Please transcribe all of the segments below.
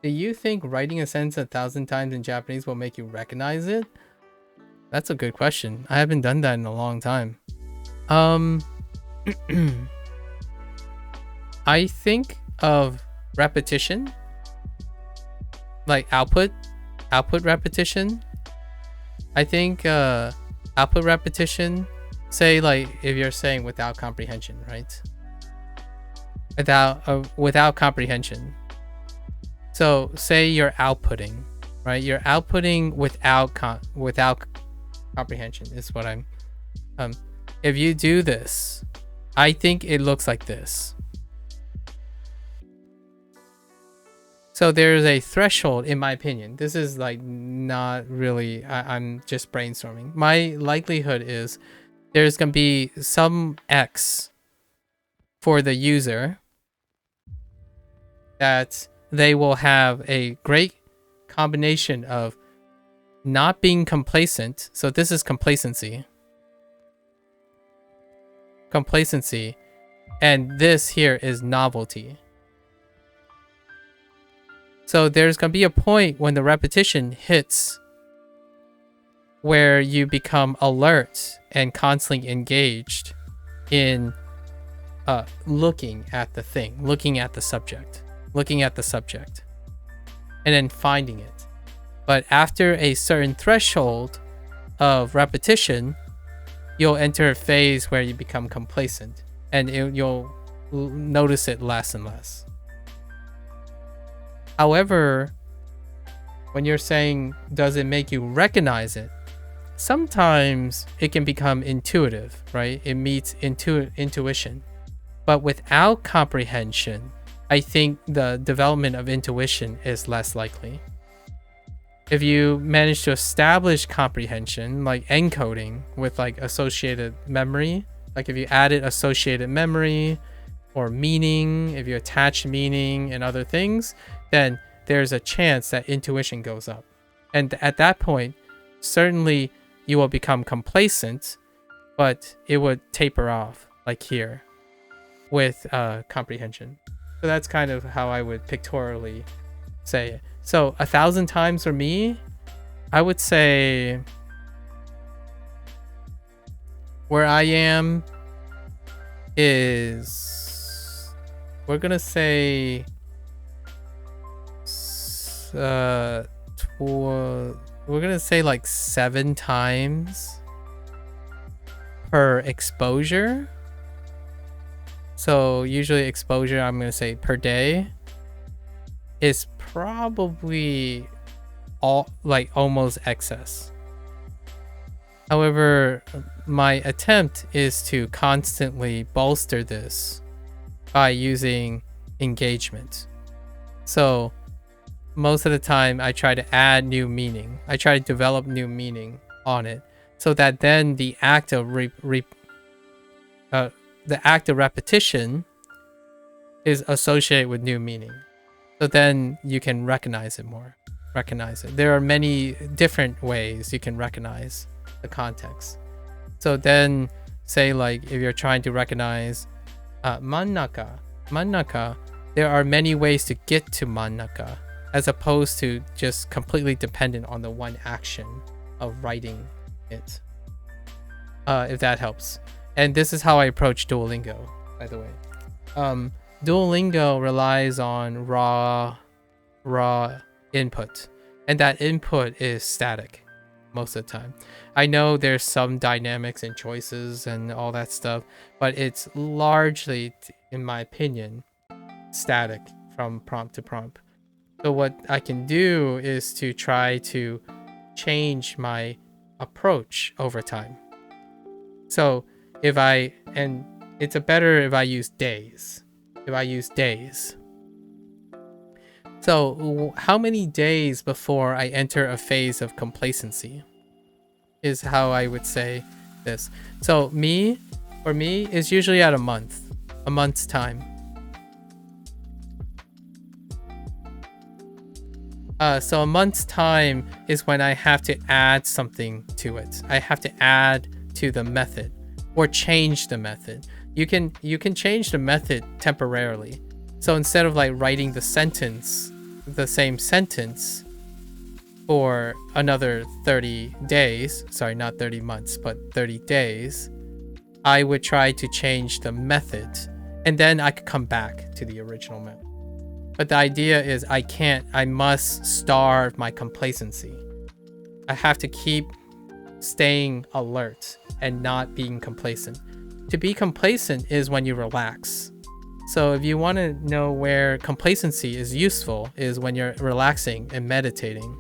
Do you think writing a sentence 1,000 times in Japanese will make you recognize it? That's a good question. I haven't done that in a long time. I think of repetition, like output repetition. I think output repetition, say like if you're saying without comprehension, right? Without comprehension. So say you're outputting, right? You're outputting without comprehension is what I'm if you do this, I think it looks like this. So there's a threshold, in my opinion. This is like not really, I'm just brainstorming. My likelihood is there's going to be some X for the user that they will have a great combination of not being complacent. So this is complacency. Complacency. And this here is novelty. So there's going to be a point when the repetition hits where you become alert and constantly engaged in looking at the thing, looking at the subject, and then finding it. But after a certain threshold of repetition, you'll enter a phase where you become complacent, and you'll notice it less and less. However, when you're saying, does it make you recognize it? Sometimes it can become intuitive, right? It meets intuition. But without comprehension, I think the development of intuition is less likely. If you manage to establish comprehension, like encoding with like associated memory, like if you added associated memory or meaning, if you attach meaning and other things, then there's a chance that intuition goes up. And at that point, certainly you will become complacent, but it would taper off like here with comprehension. So that's kind of how I would pictorially say it. So 1,000 times for me, I would say where I am is, we're gonna say we're gonna say like 7 times per exposure. So usually exposure, I'm gonna say per day, is probably almost excess. However, my attempt is to constantly bolster this by using engagement. So most of the time I try to add new meaning. I try to develop new meaning on it so that then the act of repetition is associated with new meaning. So then you can recognize it more. There are many different ways you can recognize the context. So then say like if you're trying to recognize mannaka, there are many ways to get to mannaka, as opposed to just completely dependent on the one action of writing it. If that helps. And this is how I approach Duolingo, by the way. Duolingo relies on raw input, and that input is static most of the time. I know there's some dynamics and choices and all that stuff, but it's largely, in my opinion, static from prompt to prompt. So what I can do is to try to change my approach over time. So it's better if I use days. So how many days before I enter a phase of complacency is how I would say this. So for me, is usually at a month's time. So a month's time is when I have to add something to it. I have to add to the method or change the method. You can change the method temporarily. So instead of like writing the sentence the same sentence for another 30 days, sorry, not 30 months, but 30 days, I would try to change the method, and then I could come back to the original method. But the idea is I must starve my complacency. I have to keep staying alert and not being complacent. To be complacent is when you relax. So if you want to know where complacency is useful is when you're relaxing and meditating.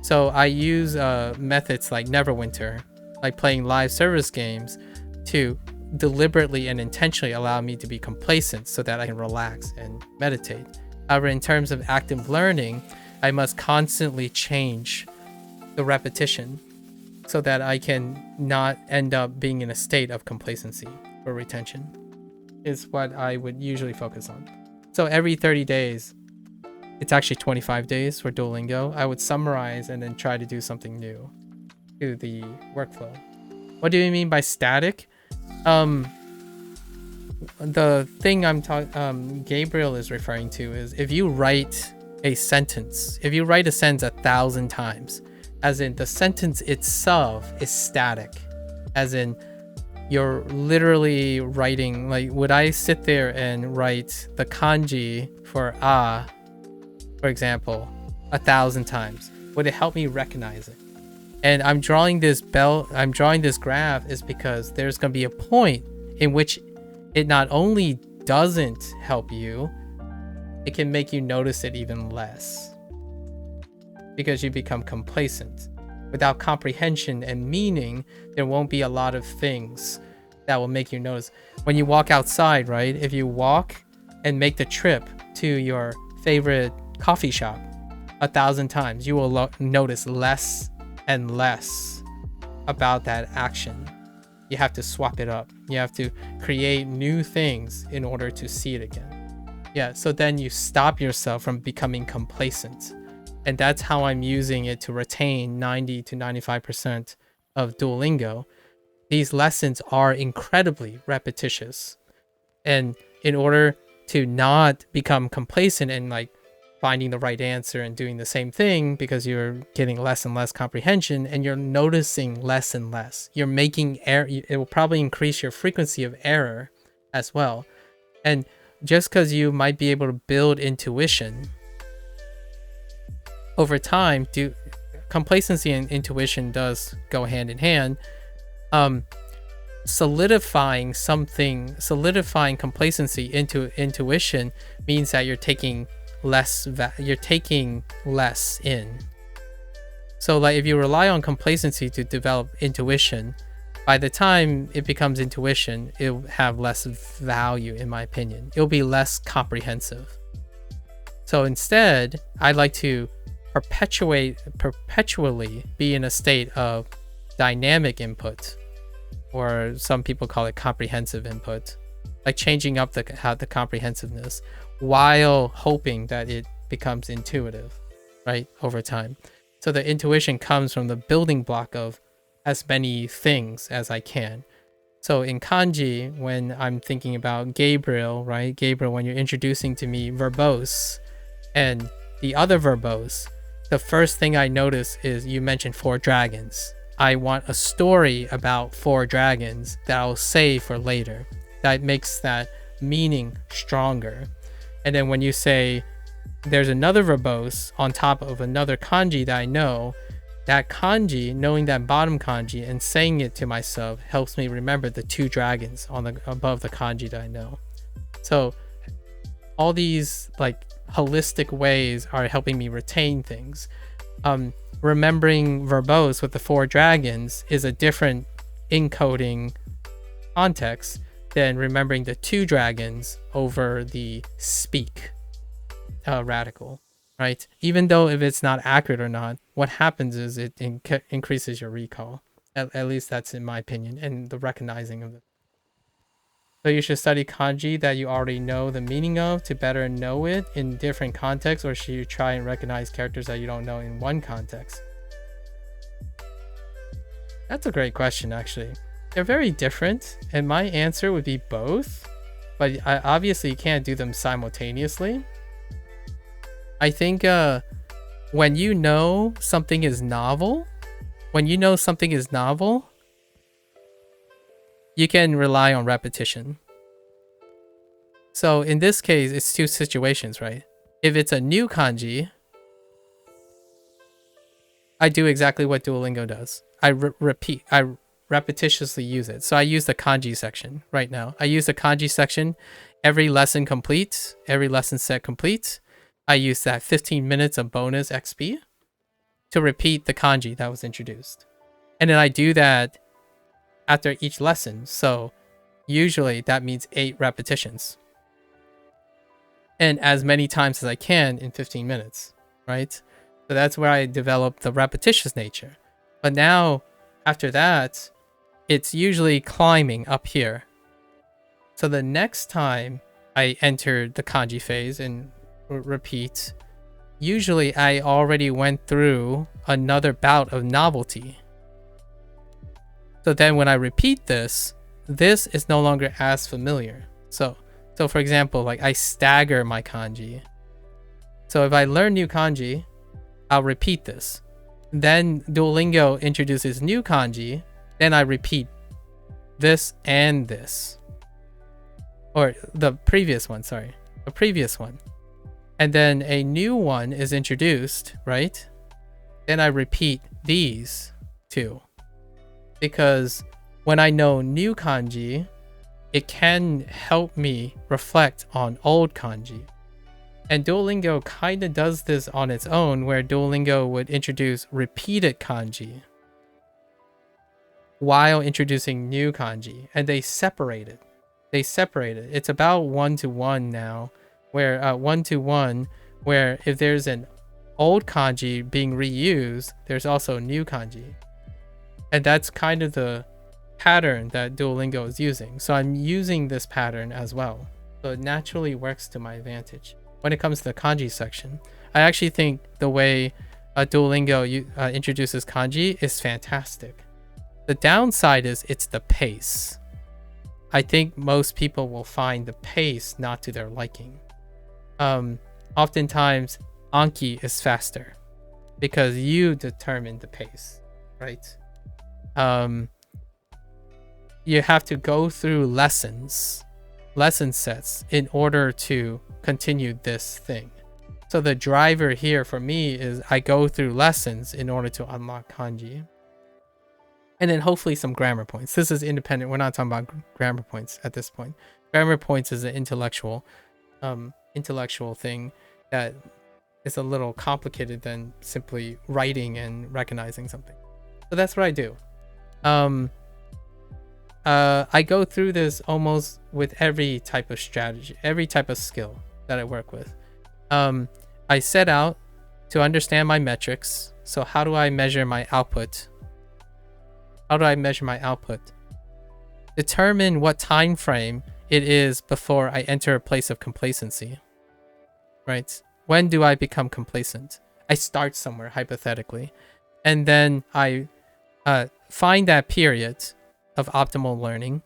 So I use methods like Neverwinter, like playing live service games, to deliberately and intentionally allow me to be complacent so that I can relax and meditate. However, in terms of active learning, I must constantly change the repetition so that I can not end up being in a state of complacency or retention, is what I would usually focus on. So every 30 days, it's actually 25 days for Duolingo, I would summarize and then try to do something new to the workflow. What do you mean by static? The thing Gabriel is referring to is if you write a sentence 1,000 times, as in the sentence itself is static, as in you're literally writing, like, would I sit there and write the kanji for for example, 1,000 times? Would it help me recognize it? And I'm drawing this graph is because there's going to be a point in which it not only doesn't help you, it can make you notice it even less because you become complacent. Without comprehension and meaning, there won't be a lot of things that will make you notice. When you walk outside, right? If you walk and make the trip to your favorite coffee shop 1,000 times, you will notice less and less about that action. You have to swap it up. You have to create new things in order to see it again. Yeah, so then you stop yourself from becoming complacent. And that's how I'm using it to retain 90 to 95% of Duolingo. These lessons are incredibly repetitious. And in order to not become complacent and like finding the right answer and doing the same thing, because you're getting less and less comprehension and you're noticing less and less, you're making error. It will probably increase your frequency of error as well. And just because you might be able to build intuition over time, complacency and intuition does go hand in hand. Solidifying complacency into intuition means that you're taking less in. So like if you rely on complacency to develop intuition, by the time it becomes intuition, it'll have less value, in my opinion. It'll be less comprehensive. So instead, I'd like to perpetually be in a state of dynamic input, or some people call it comprehensive input, like changing up the comprehensiveness while hoping that it becomes intuitive, right, over time. So the intuition comes from the building block of as many things as I can. So in kanji, when I'm thinking about Gabriel, right, when you're introducing to me verbose and the other verbose, the first thing I notice is you mentioned 4 dragons. I want a story about 4 dragons that I'll say for later. That makes that meaning stronger. And then when you say there's another verbose on top of another kanji that I know, that kanji, knowing that bottom kanji and saying it to myself helps me remember the 2 dragons above the kanji that I know. So all these like holistic ways are helping me retain things. Remembering verbose with the 4 dragons is a different encoding context than remembering the 2 dragons over the speak radical, right? Even though if it's not accurate or not, what happens is it increases your recall. At least that's in my opinion, and the recognizing of it. So you should study kanji that you already know the meaning of to better know it in different contexts, or should you try and recognize characters that you don't know in one context? That's a great question, actually. They're very different, and my answer would be both, but I obviously can't do them simultaneously. I think when you know something is novel, you can rely on repetition. So in this case, it's two situations, right? If it's a new kanji, I do exactly what Duolingo does. I repetitiously use it. So I use the kanji section right now. I use the kanji section every lesson set complete. I use that 15 minutes of bonus XP to repeat the kanji that was introduced. And then I do that after each lesson. So usually that means 8 repetitions. And as many times as I can in 15 minutes, right? So that's where I developed the repetitious nature. But now, after that, it's usually climbing up here. So the next time I enter the kanji phase and repeat, usually I already went through another bout of novelty. So then when I repeat this is no longer as familiar. So for example, like I stagger my kanji. So if I learn new kanji, I'll repeat this. Then Duolingo introduces new kanji, then I repeat this and this. Or the previous one. And then a new one is introduced, right? Then I repeat these two. Because when I know new kanji, it can help me reflect on old kanji. And Duolingo kind of does this on its own, where Duolingo would introduce repeated kanji while introducing new kanji, and they separate it. It's about 1-to-1 now, where 1-to-1, where if there's an old kanji being reused, there's also new kanji. And that's kind of the pattern that Duolingo is using. So I'm using this pattern as well. So it naturally works to my advantage. When it comes to the kanji section, I actually think the way Duolingo introduces kanji is fantastic. The downside is it's the pace. I think most people will find the pace not to their liking. Oftentimes, Anki is faster because you determine the pace, right? You have to go through lesson sets in order to continue this thing. So the driver here for me is I go through lessons in order to unlock kanji. And then hopefully some grammar points. This is independent. We're not talking about grammar points at this point. Grammar points is an intellectual thing that is a little complicated than simply writing and recognizing something. So that's what I do. I go through this almost with every type of strategy, every type of skill that I work with. I set out to understand my metrics. So how do I measure my output? Determine what time frame it is before I enter a place of complacency. Right? When do I become complacent? I start somewhere, hypothetically. And then I find that period of optimal learning.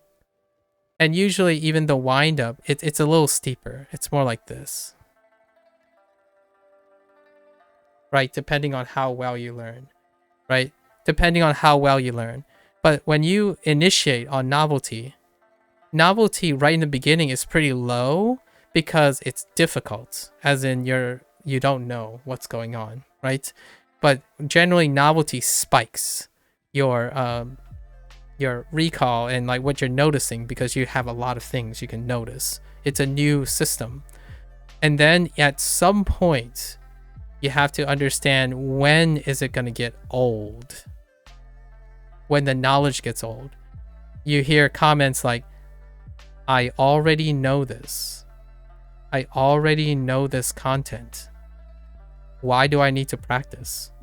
And usually even the wind up, it's a little steeper. It's more like this. Right? Depending on how well you learn. Right? But when you initiate on novelty right in the beginning is pretty low because it's difficult, as in you don't know what's going on, right? But generally novelty spikes your recall and like what you're noticing because you have a lot of things you can notice. It's a new system. And then at some point you have to understand, when is it going to get old? When the knowledge gets old. You hear comments like, I already know this. I already know this content. Why do I need to practice?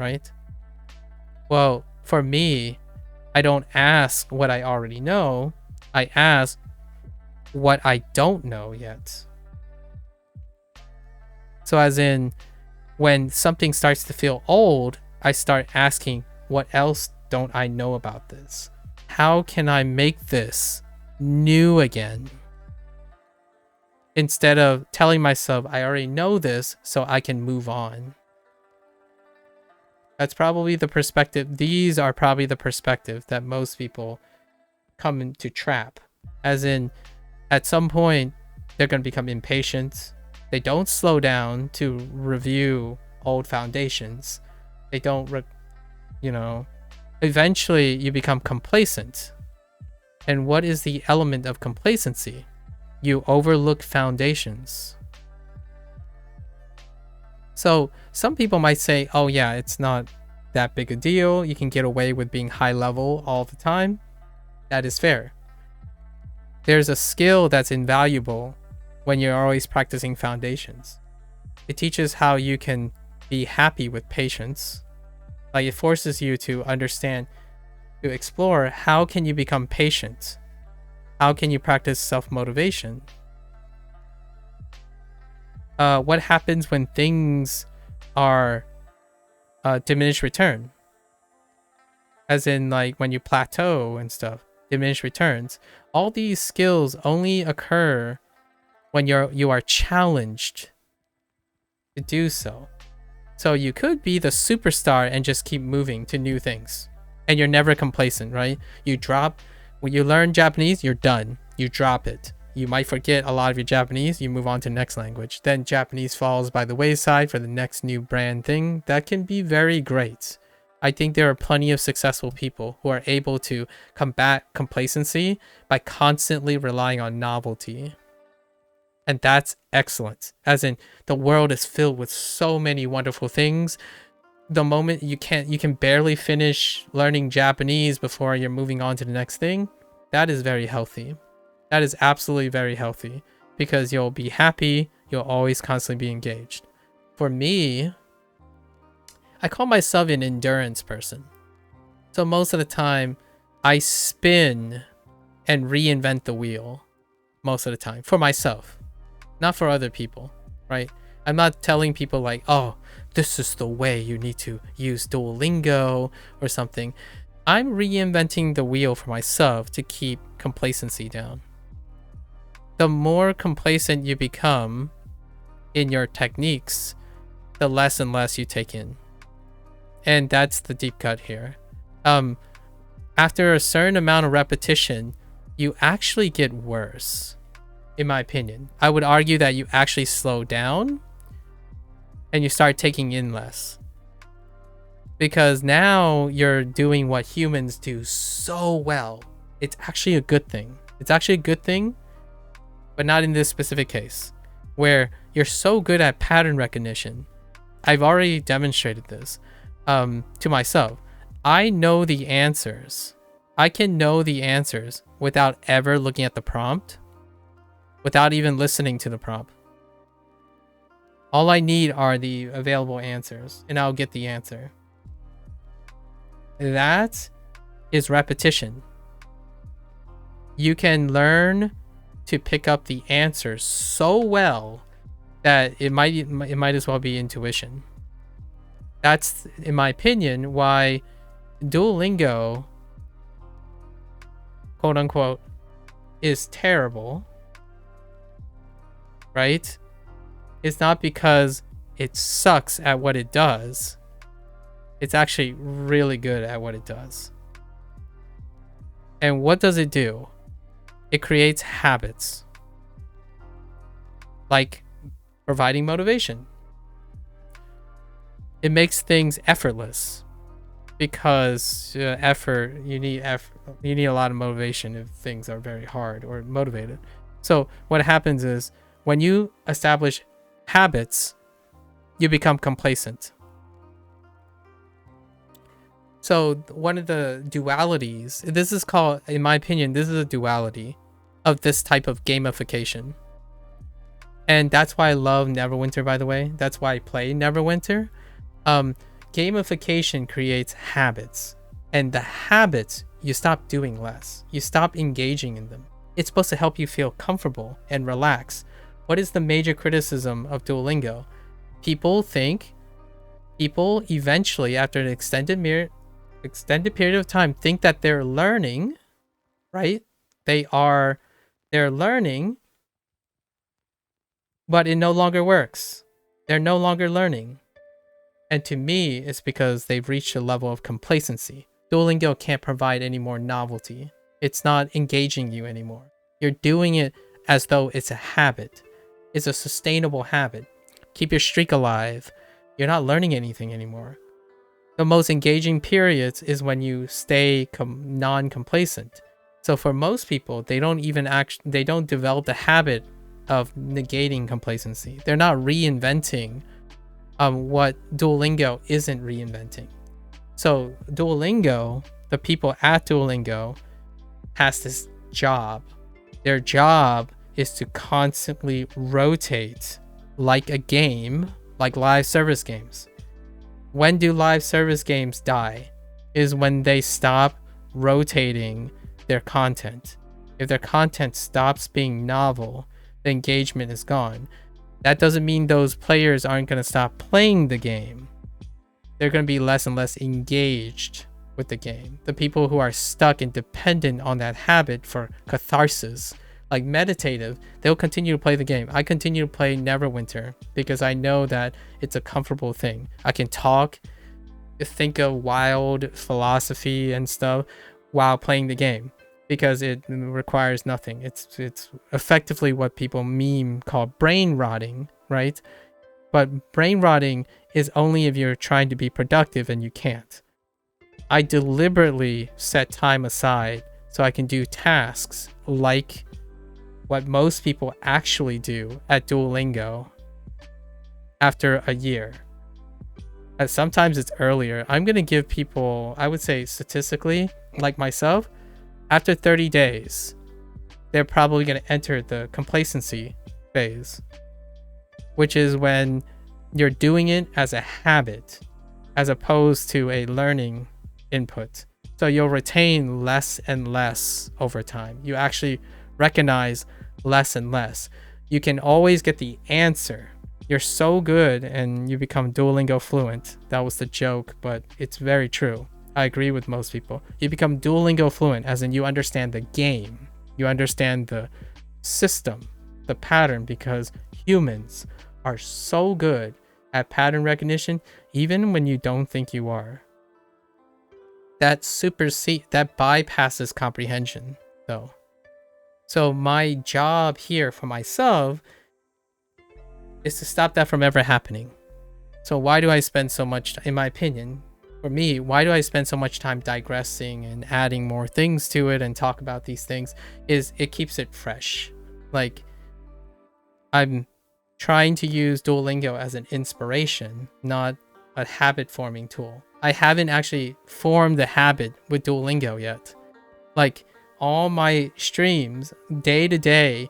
Right? Well, for me, I don't ask what I already know. I ask what I don't know yet. So as in, when something starts to feel old, I start asking, what else don't I know about this? How can I make this new again? instead of telling myself I already know this so I can move on. That's probably the perspective. These are probably the perspective that most people come into trap. As in, at some point, they're going to become impatient. They don't slow down to review old foundations. They don't, eventually you become complacent. And what is the element of complacency? You overlook foundations. So some people might say, oh yeah, it's not that big a deal. You can get away with being high level all the time. That is fair. There's a skill that's invaluable when you're always practicing foundations. It teaches how you can be happy with patience. Like it forces you to understand, to explore how can you become patient? How can you practice self-motivation? What happens when things are diminished return? As in like when you plateau and stuff, diminished returns. All these skills only occur when you are challenged to do so. So you could be the superstar and just keep moving to new things. And you're never complacent, right? When you learn Japanese, you're done. You drop it. You might forget a lot of your Japanese, you move on to the next language. Then Japanese falls by the wayside for the next new brand thing. That can be very great. I think there are plenty of successful people who are able to combat complacency by constantly relying on novelty. And that's excellent. As in, the world is filled with so many wonderful things. The moment you can barely finish learning Japanese before you're moving on to the next thing, that is very healthy. That is absolutely very healthy because you'll be happy. You'll always constantly be engaged. For me, I call myself an endurance person. So most of the time, I spin and reinvent the wheel most of the time for myself, not for other people, right? I'm not telling people like, oh, this is the way you need to use Duolingo or something. I'm reinventing the wheel for myself to keep complacency down. The more complacent you become in your techniques, the less and less you take in. And that's the deep cut here. After a certain amount of repetition, you actually get worse, in my opinion. I would argue that you actually slow down and you start taking in less. Because now you're doing what humans do so well. It's actually a good thing. It's actually a good thing, but not in this specific case, where you're so good at pattern recognition. I've already demonstrated this to myself. I know the answers. I can know the answers without ever looking at the prompt, without even listening to the prompt. All I need are the available answers, and I'll get the answer. That is repetition. You can learn to pick up the answers so well that it might as well be intuition. That's, in my opinion, why Duolingo, quote unquote, is terrible, right? It's not because it sucks at what it does. It's actually really good at what it does. And what does it do? It creates habits, like providing motivation. It makes things effortless because you need a lot of motivation if things are very hard or motivated. So what happens is when you establish habits, you become complacent. So one of the dualities, this is called, in my opinion, this is a duality of this type of gamification. And that's why I love Neverwinter, by the way. That's why I play Neverwinter. Gamification creates habits. And the habits, you stop doing less. You stop engaging in them. It's supposed to help you feel comfortable and relax. What is the major criticism of Duolingo? People eventually, after an extended period of time, think that they're learning, right? They're learning but it no longer works. They're no longer learning. And to me, it's because they've reached a level of complacency. Duolingo can't provide any more novelty. It's not engaging you anymore. You're doing it as though it's a habit. It's a sustainable habit. Keep your streak alive. You're not learning anything anymore. The most engaging periods is when you stay non-complacent. So for most people, they don't develop the habit of negating complacency. They're not reinventing what Duolingo isn't reinventing. So Duolingo, the people at Duolingo, has this job. Their job is to constantly rotate like a game, like live service games. When do live service games die? Is when they stop rotating their content. If their content stops being novel, the engagement is gone. That doesn't mean those players aren't going to stop playing the game. They're going to be less and less engaged with the game. The people who are stuck and dependent on that habit for catharsis, like meditative, they'll continue to play the game. I continue to play Neverwinter because I know that it's a comfortable thing. I can talk, think of wild philosophy and stuff while playing the game because it requires nothing. It's effectively what people call brain rotting, right? But brain rotting is only if you're trying to be productive and you can't. I deliberately set time aside so I can do tasks like what most people actually do at Duolingo after a year. And sometimes it's earlier. I'm going to give people, I would say statistically, like myself, after 30 days, they're probably going to enter the complacency phase, which is when you're doing it as a habit as opposed to a learning input. So you'll retain less and less over time. You actually recognize less and less. You can always get the answer. You're so good and you become Duolingo fluent. That was the joke, but it's very true. I agree with most people. You become Duolingo fluent as in you understand the game. You understand the system, the pattern, because humans are so good at pattern recognition even when you don't think you are. That bypasses comprehension though. So my job here for myself is to stop that from ever happening. So why do I spend so much, in my opinion, for me, why do I spend so much time digressing and adding more things to it and talk about these things? Is it keeps it fresh. Like, I'm trying to use Duolingo as an inspiration, not a habit forming tool. I haven't actually formed the habit with Duolingo yet. Like, all my streams, day to day,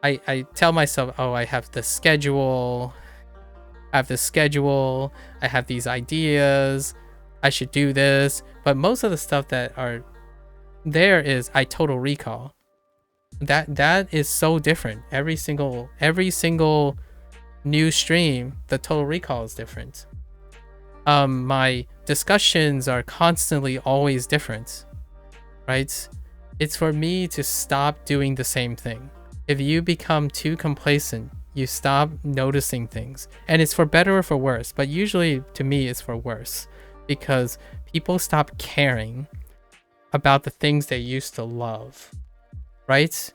I tell myself, oh, I have the schedule, I have these ideas, I should do this. But most of the stuff that are there is I total recall. That is so different. Every single new stream, the total recall is different. My discussions are constantly always different, right? It's for me to stop doing the same thing. If you become too complacent, you stop noticing things. And it's for better or for worse, but usually to me it's for worse because people stop caring about the things they used to love, right?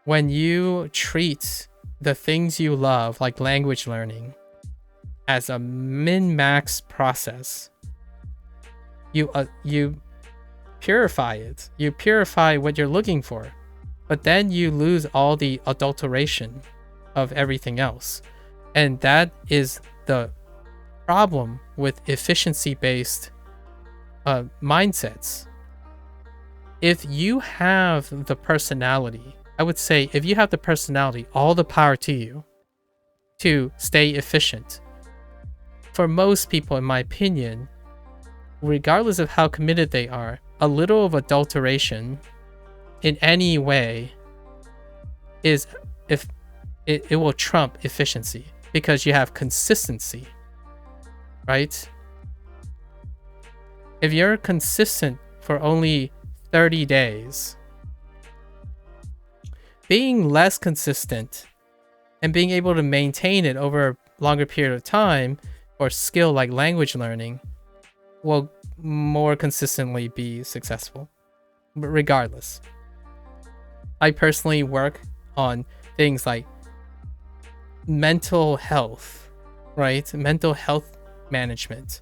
When you treat the things you love, like language learning, as a min-max process, you purify it. You purify what you're looking for, but then you lose all the adulteration of everything else. And that is the problem with efficiency-based mindsets. If you have the personality, I would say if you have the personality, all the power to you to stay efficient. For most people, in my opinion, regardless of how committed they are, a little of adulteration in any way is if it will trump efficiency because you have consistency, right? If you're consistent for only 30 days, being less consistent And being able to maintain it over a longer period of time, or skill like language learning, will more consistently be successful. But regardless, I personally work on things like mental health, right? Mental health management.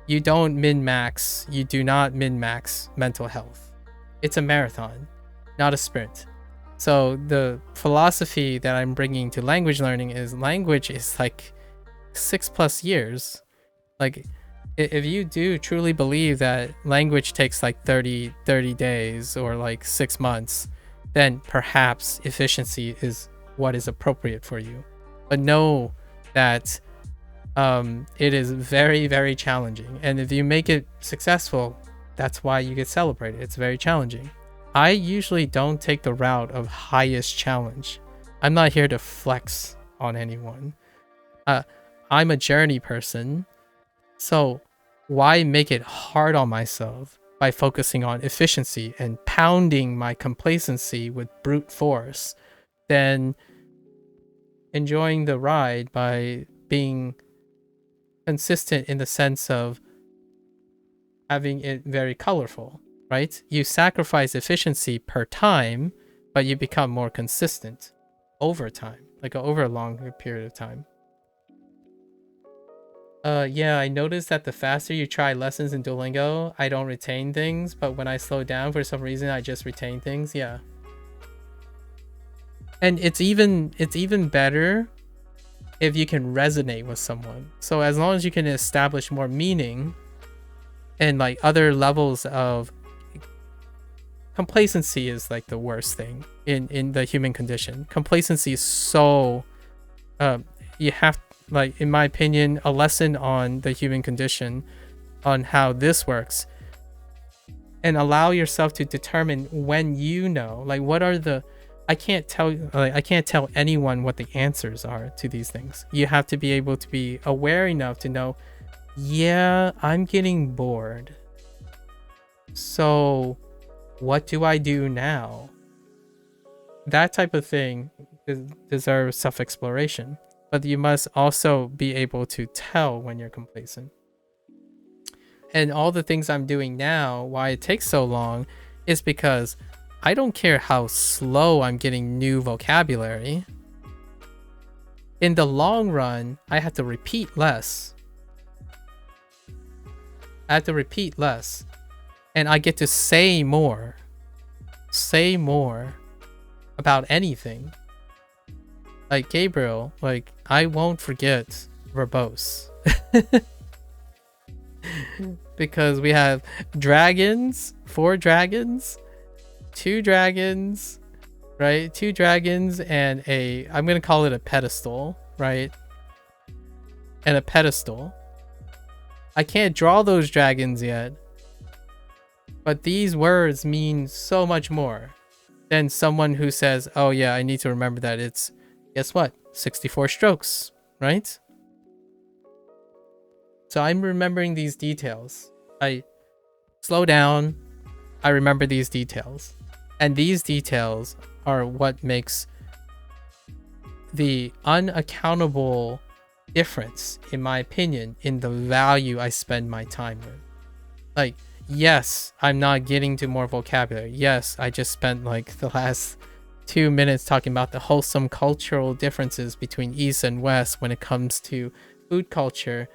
You don't min-max, you do not min-max mental health. It's a marathon, not a sprint. So the philosophy that I'm bringing to language learning is language is like 6+ years. Like, if you do truly believe that language takes like 30 days or like 6 months, then perhaps efficiency is what is appropriate for you. But know that it is very, very challenging. And if you make it successful, that's why you get celebrated. It's very challenging. I usually don't take the route of highest challenge. I'm not here to flex on anyone. I'm a journey person. So why make it hard on myself by focusing on efficiency and pounding my complacency with brute force, than enjoying the ride by being consistent in the sense of having it very colorful, right? You sacrifice efficiency per time, but you become more consistent over time, like over a longer period of time. Yeah, I noticed that the faster you try lessons in Duolingo, I don't retain things, but when I slow down for some reason, I just retain things. Yeah. And it's even better if you can resonate with someone. So as long as you can establish more meaning and like other levels of complacency is like the worst thing in the human condition. Complacency is so you have, like, in my opinion, a lesson on the human condition, on how this works, and allow yourself to determine when you know, like, what are the, I can't tell anyone what the answers are to these things. You have to be able to be aware enough to know, yeah, I'm getting bored. So what do I do now? That type of thing deserves self-exploration. But you must also be able to tell when you're complacent. And all the things I'm doing now, why it takes so long, is because I don't care how slow I'm getting new vocabulary. In the long run, I have to repeat less. And I get to say more about anything. Like Gabriel, like, I won't forget verbose. Because we have dragons, 4 dragons, 2 dragons, right? 2 dragons and I'm going to call it a pedestal, right? And a pedestal. I can't draw those dragons yet. But these words mean so much more than someone who says, oh yeah, I need to remember that it's, guess what? 64 strokes, right? So I'm remembering these details. I slow down. I remember these details. And these details are what makes the unaccountable difference, in my opinion, in the value I spend my time with. Like, yes, I'm not getting to more vocabulary. Yes, I just spent like the last 2 minutes talking about the wholesome cultural differences between East and West when it comes to food culture.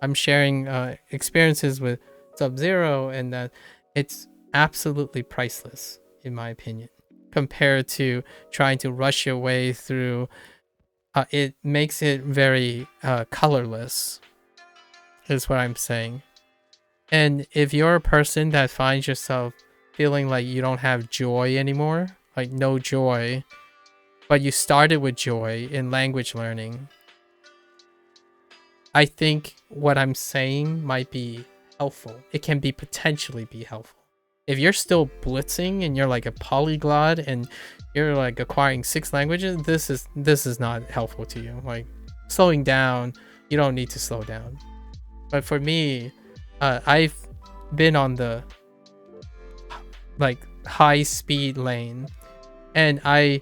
I'm sharing experiences with Sub-Zero, and that it's absolutely priceless, in my opinion, compared to trying to rush your way through. It makes it very colorless, is what I'm saying. And if you're a person that finds yourself feeling like you don't have joy anymore, like no joy, but you started with joy in language learning, I think what I'm saying might be helpful. It can be potentially be helpful. If you're still blitzing and you're like a polyglot and you're like acquiring 6 languages, this is not helpful to you. Like, slowing down, you don't need to slow down. But for me, I've been on the like high speed lane, and I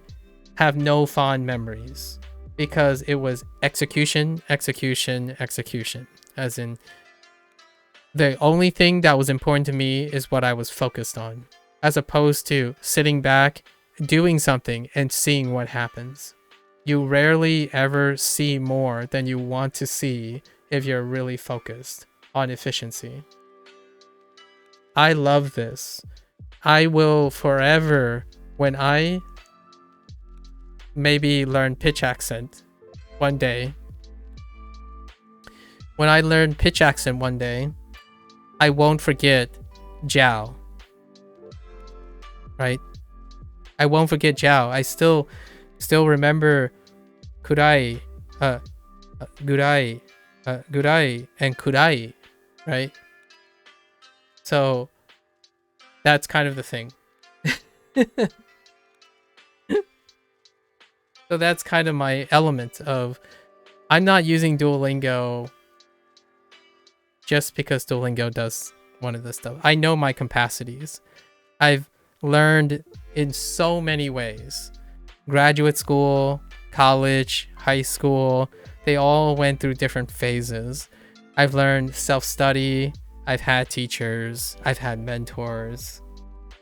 have no fond memories because it was execution, execution, execution. As in, the only thing that was important to me is what I was focused on, as opposed to sitting back, doing something, and seeing what happens. You rarely ever see more than you want to see if you're really focused on efficiency. I love this. I will forever, when I maybe learn pitch accent one day, I won't forget Jiao. Right? I won't forget Jiao. I still remember Kurai, Gurai, Gurai, and Kurai, right? So that's kind of the thing. So that's kind of my element of, I'm not using Duolingo just because Duolingo does one of this stuff. I know my capacities. I've learned in so many ways. Graduate school, college, high school, they all went through different phases. I've learned self-study. I've had teachers. I've had mentors.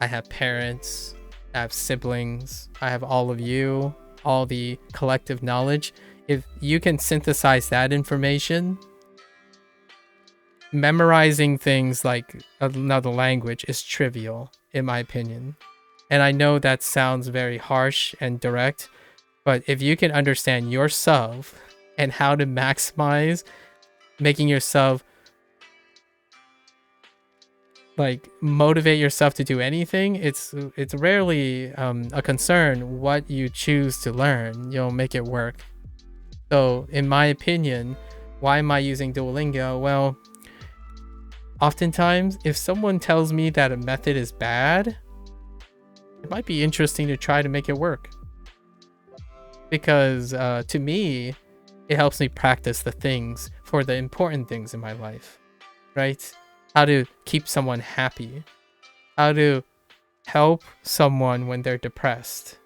I have parents. I have siblings. I have all of you, all the collective knowledge. If you can synthesize that information, memorizing things like another language is trivial, in my opinion. And I know that sounds very harsh and direct, but if you can understand yourself and how to maximize making yourself, like, motivate yourself to do anything, it's rarely a concern what you choose to learn. You'll make it work. So in my opinion, why am I using Duolingo? Well, oftentimes if someone tells me that a method is bad, it might be interesting to try to make it work, because to me it helps me practice the things for the important things in my life, right? How to keep someone happy, how to help someone when they're depressed,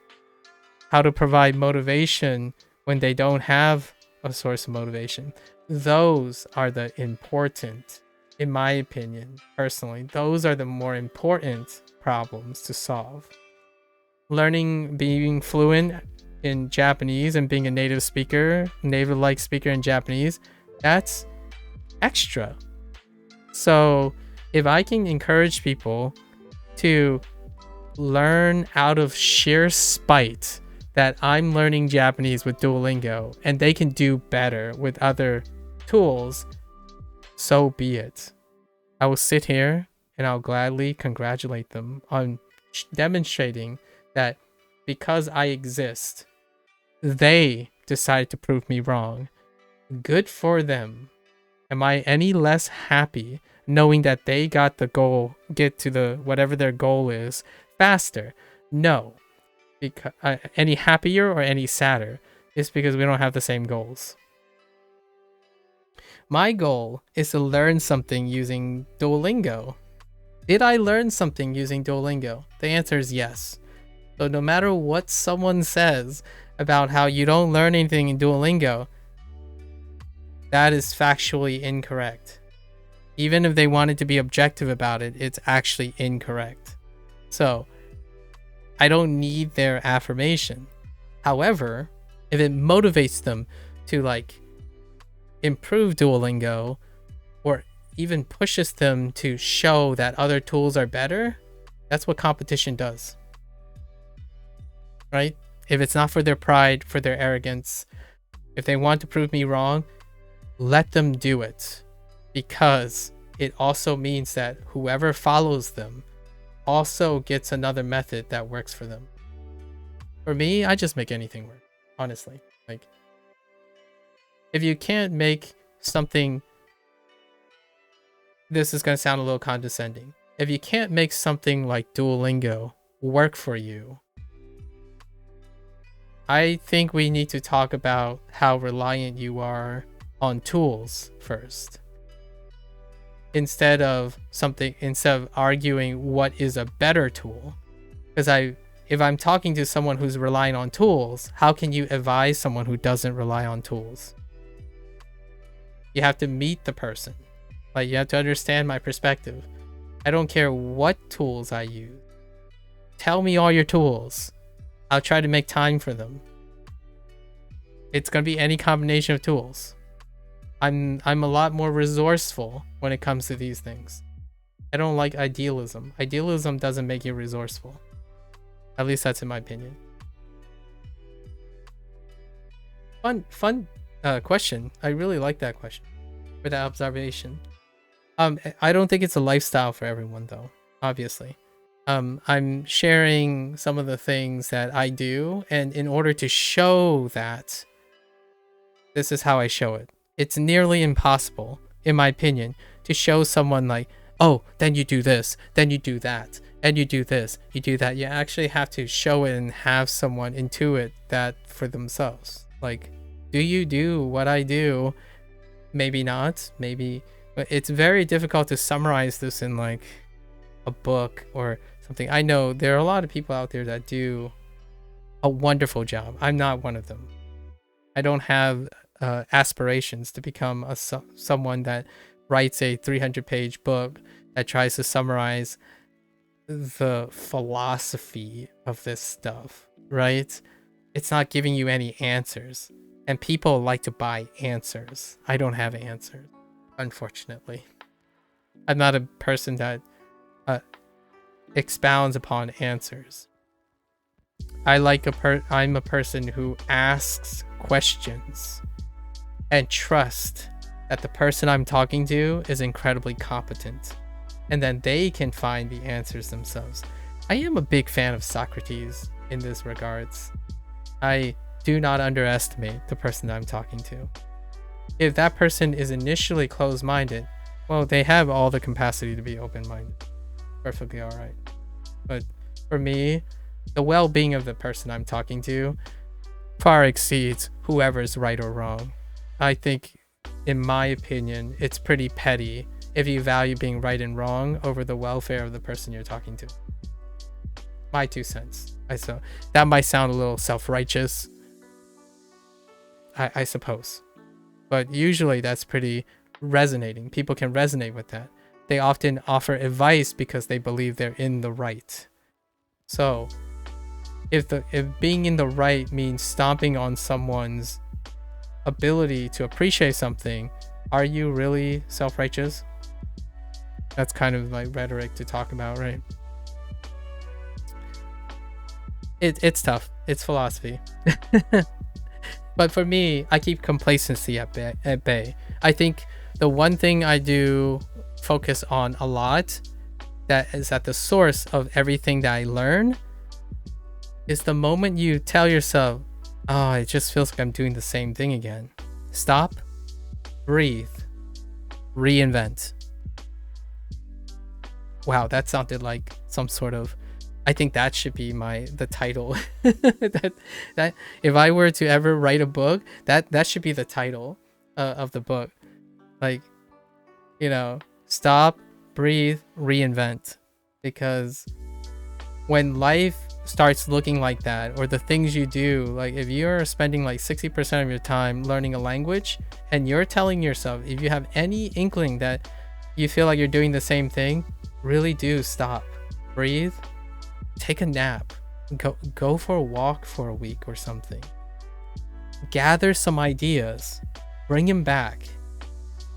how to provide motivation when they don't have a source of motivation. Those are the important, in my opinion, personally, those are the more important problems to solve. Learning, being fluent in Japanese and being a native like speaker in Japanese, that's extra. So if I can encourage people to learn out of sheer spite that I'm learning Japanese with Duolingo and they can do better with other tools, so be it. I will sit here and I'll gladly congratulate them on demonstrating that because I exist, they decided to prove me wrong. Good for them. Am I any less happy knowing that they got the goal, get to the whatever their goal is faster? No. Because any happier or any sadder? It's because we don't have the same goals. My goal is to learn something using Duolingo. Did I learn something using Duolingo? The answer is yes. So no matter what someone says about how you don't learn anything in Duolingo, that is factually incorrect. Even if they wanted to be objective about it, it's actually incorrect. So I don't need their affirmation. However, if it motivates them to like improve Duolingo, or even pushes them to show that other tools are better, that's what competition does. Right? If it's not for their pride, for their arrogance, if they want to prove me wrong, let them do it, because it also means that whoever follows them also gets another method that works for them. For me, I just make anything work, honestly. Like, if you can't make something, this is going to sound a little condescending. If you can't make something like Duolingo work for you, I think we need to talk about how reliant you are on tools first. Instead of arguing what is a better tool. Because If I'm talking to someone who's relying on tools, how can you advise someone who doesn't rely on tools? You have to meet the person. Like, you have to understand my perspective. I don't care what tools I use. Tell me all your tools. I'll try to make time for them. It's gonna be any combination of tools. I'm a lot more resourceful when it comes to these things. I don't like idealism. Idealism doesn't make you resourceful. At least that's in my opinion. Fun question. I really like that question. For that observation. I don't think it's a lifestyle for everyone though, obviously. I'm sharing some of the things that I do, and in order to show that, this is how I show it. It's nearly impossible, in my opinion, to show someone like, oh, then you do this, then you do that, and you do this, you do that. You actually have to show it and have someone intuit that for themselves. Like, do you do what I do? Maybe not, maybe, but it's very difficult to summarize this in like a book or something. I know there are a lot of people out there that do a wonderful job. I'm not one of them. I don't have aspirations to become someone that writes a 300-page book that tries to summarize the philosophy of this stuff, right? It's not giving you any answers, and people like to buy answers. I don't have answers, unfortunately. I'm not a person that expounds upon answers. I'm a person who asks questions and trust that the person I'm talking to is incredibly competent, and then they can find the answers themselves. I am a big fan of Socrates in this regards. I do not underestimate the person that I'm talking to. If that person is initially closed-minded, well, they have all the capacity to be open-minded. Perfectly all right. But for me, the well-being of the person I'm talking to far exceeds whoever's right or wrong. I think, in my opinion, it's pretty petty if you value being right and wrong over the welfare of the person you're talking to. My 2 cents. That might sound a little self-righteous, I suppose. But usually that's pretty resonating. People can resonate with that. They often offer advice because they believe they're in the right. So, if being in the right means stomping on someone's ability to appreciate something, are you really self-righteous? That's kind of like rhetoric to talk about, right? It's tough. It's philosophy. But for me, I keep complacency at bay. I think the one thing I do focus on a lot, that is at the source of everything that I learn, is the moment you tell yourself, oh, it just feels like I'm doing the same thing again. Stop, breathe, reinvent. Wow, that sounded like some sort of, I think that should be the title. that if I were to ever write a book, that should be the title of the book. Like, stop, breathe, reinvent. Because when life starts looking like that, or the things you do, like if you're spending like 60% of your time learning a language, and you're telling yourself, if you have any inkling that you feel like you're doing the same thing, really do stop, breathe, take a nap, go for a walk for a week or something, gather some ideas, bring them back.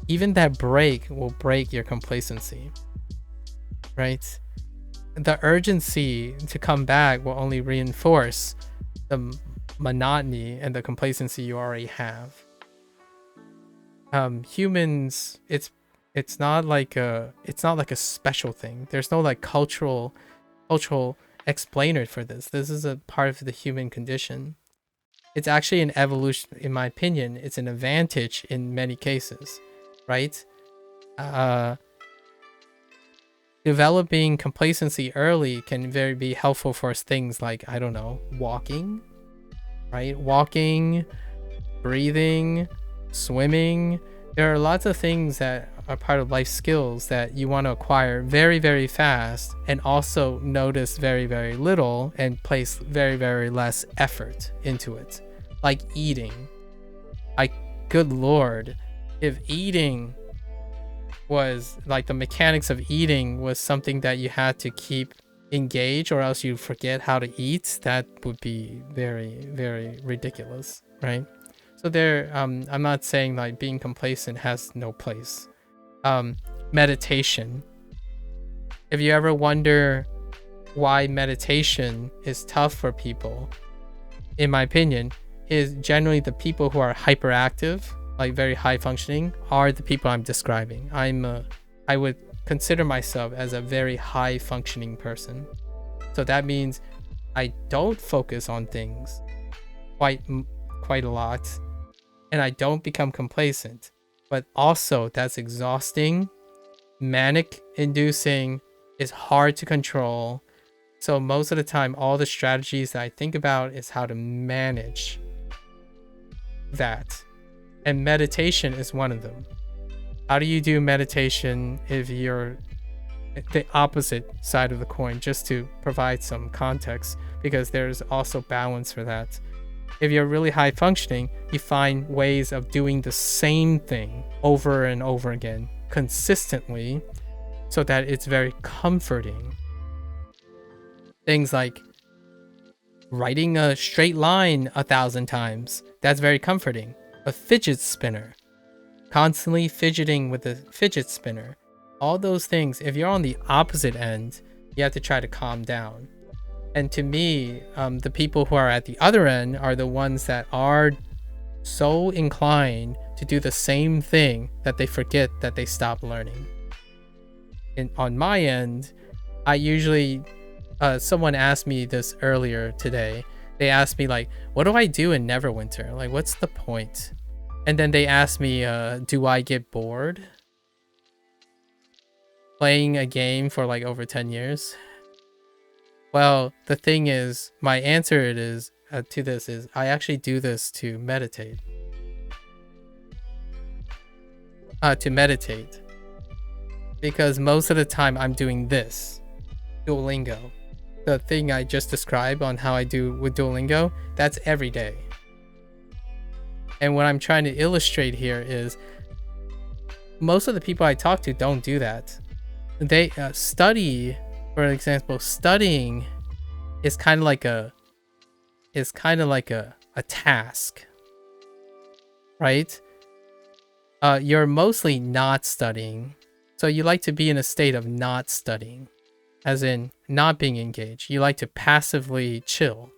Even that break will break your complacency, right? The urgency to come back will only reinforce the monotony and the complacency you already have. Humans, it's not like a special thing. There's no like cultural explainer for this. This is a part of the human condition. It's actually an evolution, in my opinion. It's an advantage in many cases, right? Developing complacency early can be helpful for things like, I don't know, walking, right? Walking, breathing, swimming. There are lots of things that are part of life skills that you want to acquire very, very fast, and also notice very, very little and place very, very less effort into it. Like eating. Good Lord, if eating was like the mechanics of eating was something that you had to keep engaged or else you forget how to eat, that would be very, very ridiculous, right? So there, I'm not saying like being complacent has no place. Meditation. If you ever wonder why meditation is tough for people, in my opinion, is generally the people who are hyperactive, like very high functioning, are the people I'm describing. I would consider myself as a very high functioning person. So that means I don't focus on things quite a lot, and I don't become complacent. But also that's exhausting, manic inducing, is hard to control. So most of the time, all the strategies that I think about is how to manage that. And meditation is one of them. How do you do meditation if you're the opposite side of the coin, just to provide some context, because there's also balance for that. If you're really high functioning, you find ways of doing the same thing over and over again consistently so that it's very comforting. Things like writing a straight line 1,000 times, that's very comforting. A fidget spinner, constantly fidgeting with a fidget spinner, all those things, if you're on the opposite end, you have to try to calm down. And to me, the people who are at the other end are the ones that are so inclined to do the same thing that they forget that they stopped learning. And on my end, I usually, someone asked me this earlier today. They asked me like, what do I do in Neverwinter? Like, what's the point? And then they asked me, do I get bored playing a game for like over 10 years? Well, the thing is, my answer to this is I actually do this to meditate. Because most of the time I'm doing this. Duolingo. The thing I just described on how I do with Duolingo, that's every day. And what I'm trying to illustrate here is most of the people I talk to don't do that. They study, for example, studying is kind of like a task, right? You're mostly not studying. So you like to be in a state of not studying, as in not being engaged. You like to passively chill.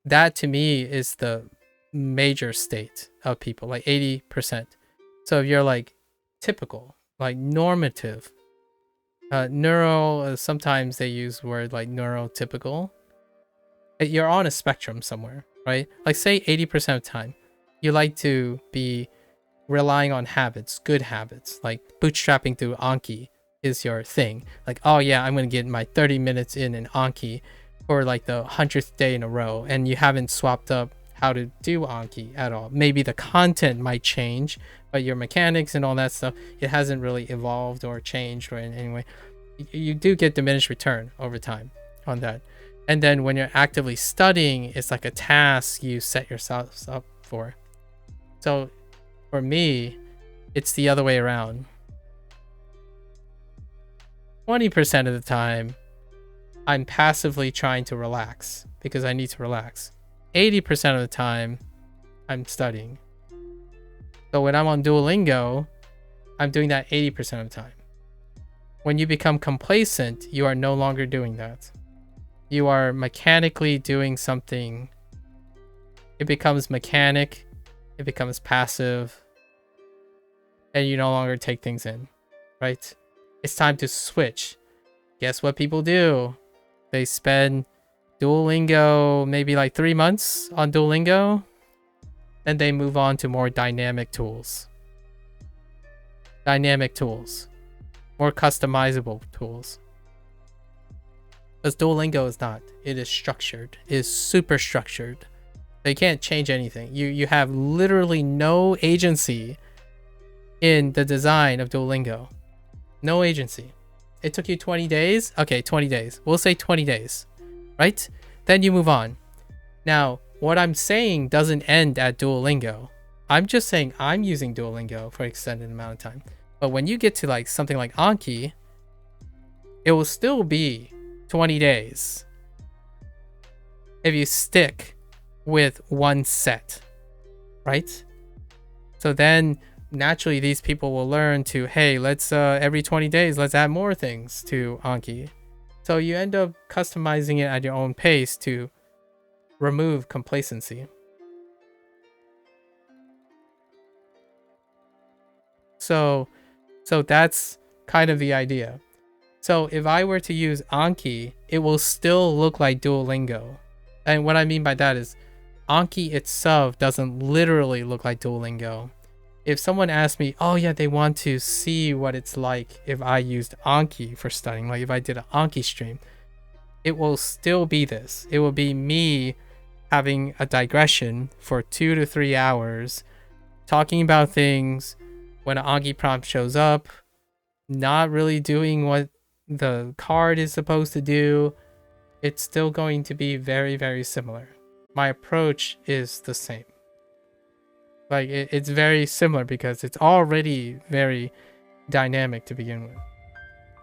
That to me is the major state of people, like 80%. So if you're like typical, like normative, sometimes they use word like neurotypical. You're on a spectrum somewhere, right? Like say 80% of the time, you like to be relying on habits, good habits, like bootstrapping through Anki is your thing. Like, oh yeah, I'm going to get my 30 minutes in Anki for like the 100th day in a row. And you haven't swapped up how to do Anki at all. Maybe the content might change, but your mechanics and all that stuff, it hasn't really evolved or changed or in any way. You do get diminished return over time on that. And then when you're actively studying, it's like a task you set yourself up for. So for me, it's the other way around. 20% of the time, I'm passively trying to relax because I need to relax. 80% of the time, I'm studying. So when I'm on Duolingo, I'm doing that 80% of the time. When you become complacent, you are no longer doing that. You are mechanically doing something. It becomes mechanic. It becomes passive. And you no longer take things in, right? It's time to switch. Guess what people do? They spend Duolingo maybe like 3 months on Duolingo. Then they move on to more dynamic tools. More customizable tools. Because Duolingo is not. It is structured. It is super structured. They can't change anything. You have literally no agency in the design of Duolingo. No agency. It took you 20 days? Okay, 20 days. We'll say 20 days, right? Then you move on. Now, what I'm saying doesn't end at Duolingo. I'm just saying I'm using Duolingo for an extended amount of time. But when you get to like something like Anki, it will still be 20 days if you stick with one set, right? So then naturally these people will learn to, hey, let's every 20 days, let's add more things to Anki. So you end up customizing it at your own pace to remove complacency. So that's kind of the idea. So if I were to use Anki, it will still look like Duolingo. And what I mean by that is Anki itself doesn't literally look like Duolingo. If someone asks me, oh yeah, they want to see what it's like if I used Anki for studying, like if I did an Anki stream, it will still be this. It will be me having a digression for 2 to 3 hours, talking about things when an Anki prompt shows up, not really doing what the card is supposed to do. It's still going to be very, very similar. My approach is the same. Like it's very similar because it's already very dynamic to begin with.